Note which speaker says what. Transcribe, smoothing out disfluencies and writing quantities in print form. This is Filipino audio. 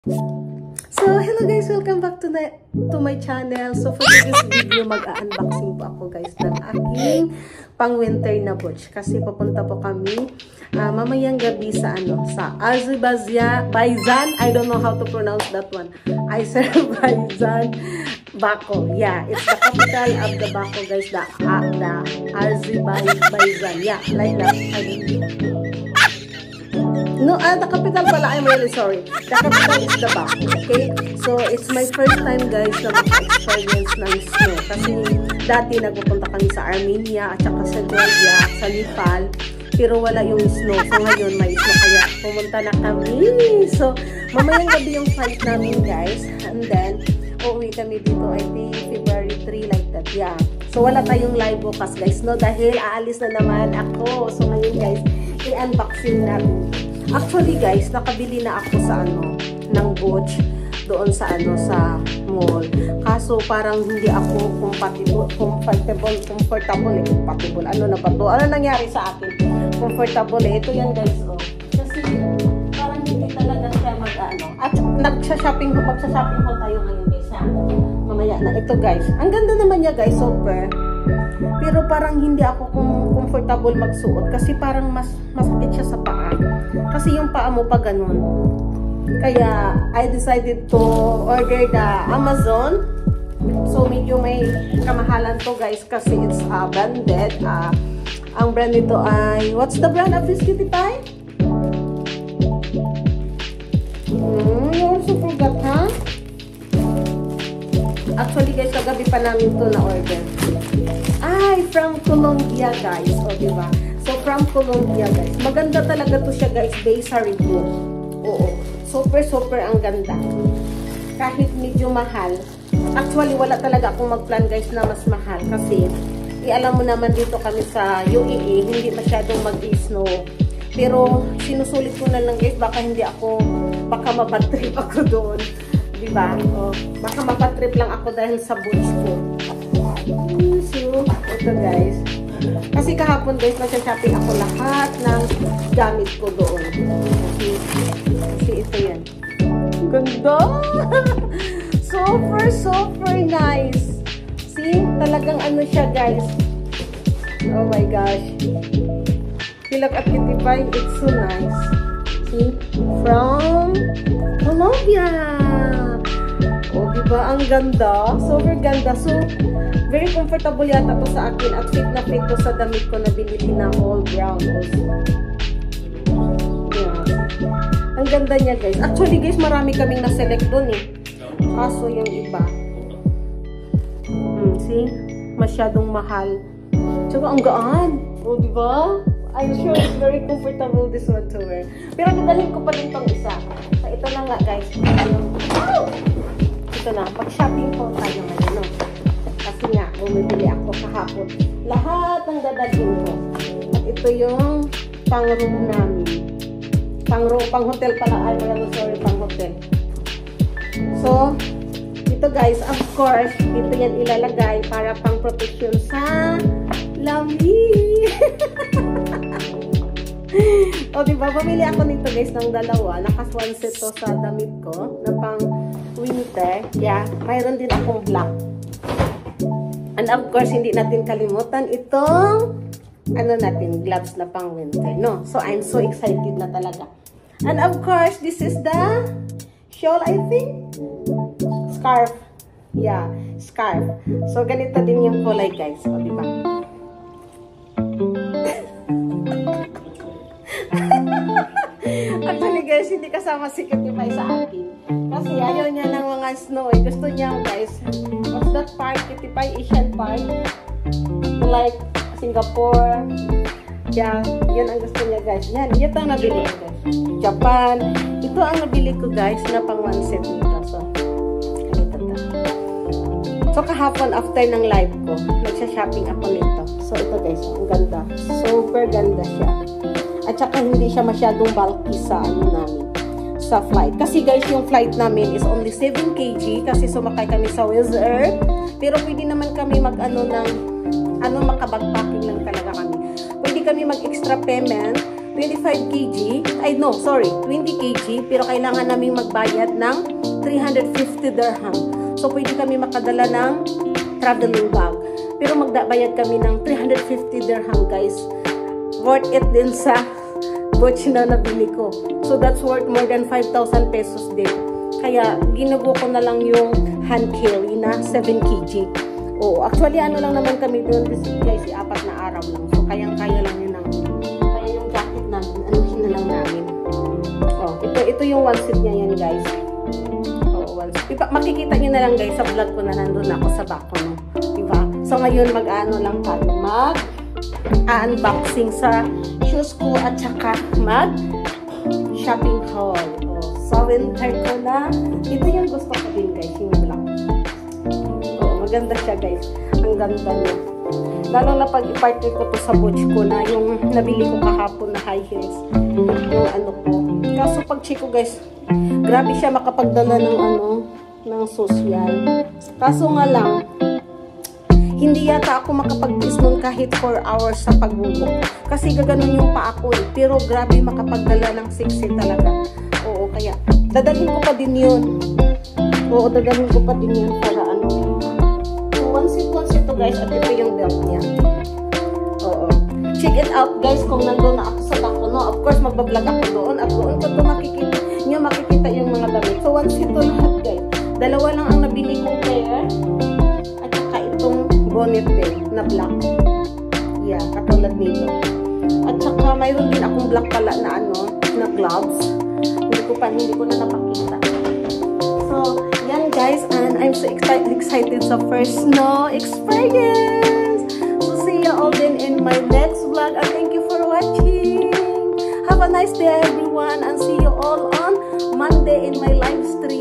Speaker 1: So, hello guys! Welcome back to my channel. So, for this video, mag-unboxing po ako guys ng aking pang-winter na boots. Kasi papunta po kami mamayang gabi sa Azerbaijan. I don't know how to pronounce that one. Azerbaijan, Baku. Yeah, it's the capital of the Baku guys. The Azerbaijan. Yeah, like that. No, the capital pala, I'm really sorry. The capital is the Baku, okay? So, it's my first time guys na maka-experience ng snow. Kasi dati nagpupunta kami sa Armenia at saka sa Georgia, sa Nepal. Pero wala yung snow. So, ngayon may snow. Kaya pumunta na kami. So, mamayang gabi yung flight namin guys. And then, uuwi kami dito, I think, February 3 like that. Yeah. So, wala tayong live bukas guys, no? Dahil aalis na naman ako. So, ngayon guys, i-unboxing natin. Actually guys, nakabili na ako sa ng watch doon sa sa mall. Kaso parang hindi ako comfortable. Ano na ba to? Ano nangyari sa akin? Comfortable eh. Ito yan guys, oh. Kasi parang hindi talaga siya At magsha-shopping haul tayo ngayon guys, ha? Mamaya na. Ito guys. Ang ganda naman niya guys, super. Pero parang hindi ako comfortable magsuot kasi parang mas masakit siya sa paa. Kasi yung paa mo pa ganun. Kaya I decided to order the Amazon. So medyo may kamahalan to guys kasi it's branded. Ang brand nito ay, what's the brand of this cutie pie? You also forgot, huh? Actually guys, kagabi pa namin to na order. Ay, from Colombia guys. O, diba? So, from Colombia guys. Maganda talaga to siya guys. Based sa review. Oo. Super ang ganda. Kahit medyo mahal. Actually, wala talaga akong mag-plan guys na mas mahal. Kasi, alam mo naman dito kami sa UAE, hindi masyadong mag-snow. Pero, sinusulit ko na lang guys. Baka mapatrip ako doon. Diba? O, baka mapatrip lang ako dahil sa boots ko. So, ito guys. Kasi kahapon guys, nasa-shopping ako lahat ng gamit ko doon. Kasi ito yan. Ganda! Super nice. See? Talagang ano siya guys. Oh my gosh. Look at Kitty Pie. It's so nice. See? From Colombia. Oh, diba? Ang ganda. Super ganda. So, very comfortable yata to sa akin at fit na fit to sa damit ko na binili na all brown also. Yeah. Ang ganda niya guys. Actually guys, marami kaming na-select doon eh. Kaso yung iba. See? Masyadong mahal. Tsaka ang gaan. O, diba? I'm sure it's very comfortable this one to wear. Pero dadalhin ko pa din tong isa. So, ito na nga guys. Ito na. Pag-shopping po tayo ngayon, no? Kasi nga, bumibili ako kahapon. Lahat ng dadalhin ko. At ito yung pang-room namin. Pang-hotel pala. I'm sorry, pang-hotel. So, ito guys, of course, dito yan ilalagay para pang-protection sa lamig. O, diba? Bumili ako nito guys ng dalawa. Naka-one set to sa damit ko na pang-winter. Yeah, mayroon din akong black. And of course, hindi natin kalimutan itong gloves na pang winter, no? So, I'm so excited na talaga. And of course, this is the shawl, I think. Scarf. Yeah, scarf. So, ganito din yung kulay, guys. O, diba? Actually, guys, hindi kasama si Kitty Pie sa akin. Kasi ayaw niya ng mga snow. Gusto niya, guys. What's that part? Kitty Pie, Asian part. Like Singapore. Yeah, yun ang gusto niya, guys. Yan, ito ang nabili ko, guys. Japan. Ito ang nabili ko, guys, na pang one set nito. So, ganito ta. So, kahapon after ng live ko, nagsha-shopping ako nito. So, ito, guys, ang ganda. Super ganda siya. At saka hindi siya masyadong bulky sa namin. Sa flight. Kasi guys, yung flight namin is only 7 kg kasi sumakay kami sa Wizz Air. Pero pwede naman kami makabagpacking lang talaga kami. Pwede kami mag-extra payment 25 kg, ay no, sorry, 20 kg, pero kailangan namin magbayad ng 350 dirham. So, pwede kami makadala ng traveling bag. Pero magbayad kami ng 350 dirham, guys. Worth it din sa watch na nabili ko. So, that's worth more than 5,000 pesos din. Kaya, ginubo ko na lang yung hand carry na 7 kg. Oo, actually, ano lang naman kami doon, guys, 4 na araw lang. So, kayang-kaya lang yun. Kaya yung jacket namin, anuhin na lang namin. Oh, ito yung one seat niya yan, guys. Oo, one seat. Makikita nyo na lang, guys, sa vlog ko na nandun ako sa bako, no? Diba? So, ngayon, mag-ano lang tayo, mag-unboxing sa shoes ko at saka mag-shopping haul. Oh, so, winter ko na. Ito yung gusto ko din, guys, yung black. Oh, maganda siya, guys. Ang ganda niya. Lalo na pag i-partner ko to sa Butch ko na yung nabili ko kahapon na high heels. Yung ano ko. Kaso pag check ko, guys, grabe siya makapagdala ng ng social. Kaso nga lang, hindi yata ako makapag-bis nun kahit 4 hours sa pagbubok. Kasi gaganon yung pa ako eh. Pero grabe makapagdala ng 6 talaga. Oo, kaya dadalhin ko pa din yun. Oo, dadalhin ko pa din yun para ano. So, once ito guys, at ito yung belt niya. Oo. Check it out guys kung nandun na ako sa bako, no? Of course, magbablog ako doon at doon ko ito makikita yung mga damit. So, once ito lahat guys. Dalawa lang ang nabili kong pair. At saka itong bonnet din na black. Yeah, katulad nito. At saka mayroon din akong black pala na na gloves. Hindi ko na napakita. So, yan guys, and I'm so excited sa first snow experience. So, see you all then in my next vlog, and thank you for watching. Have a nice day everyone, and see you all on Monday in my live stream.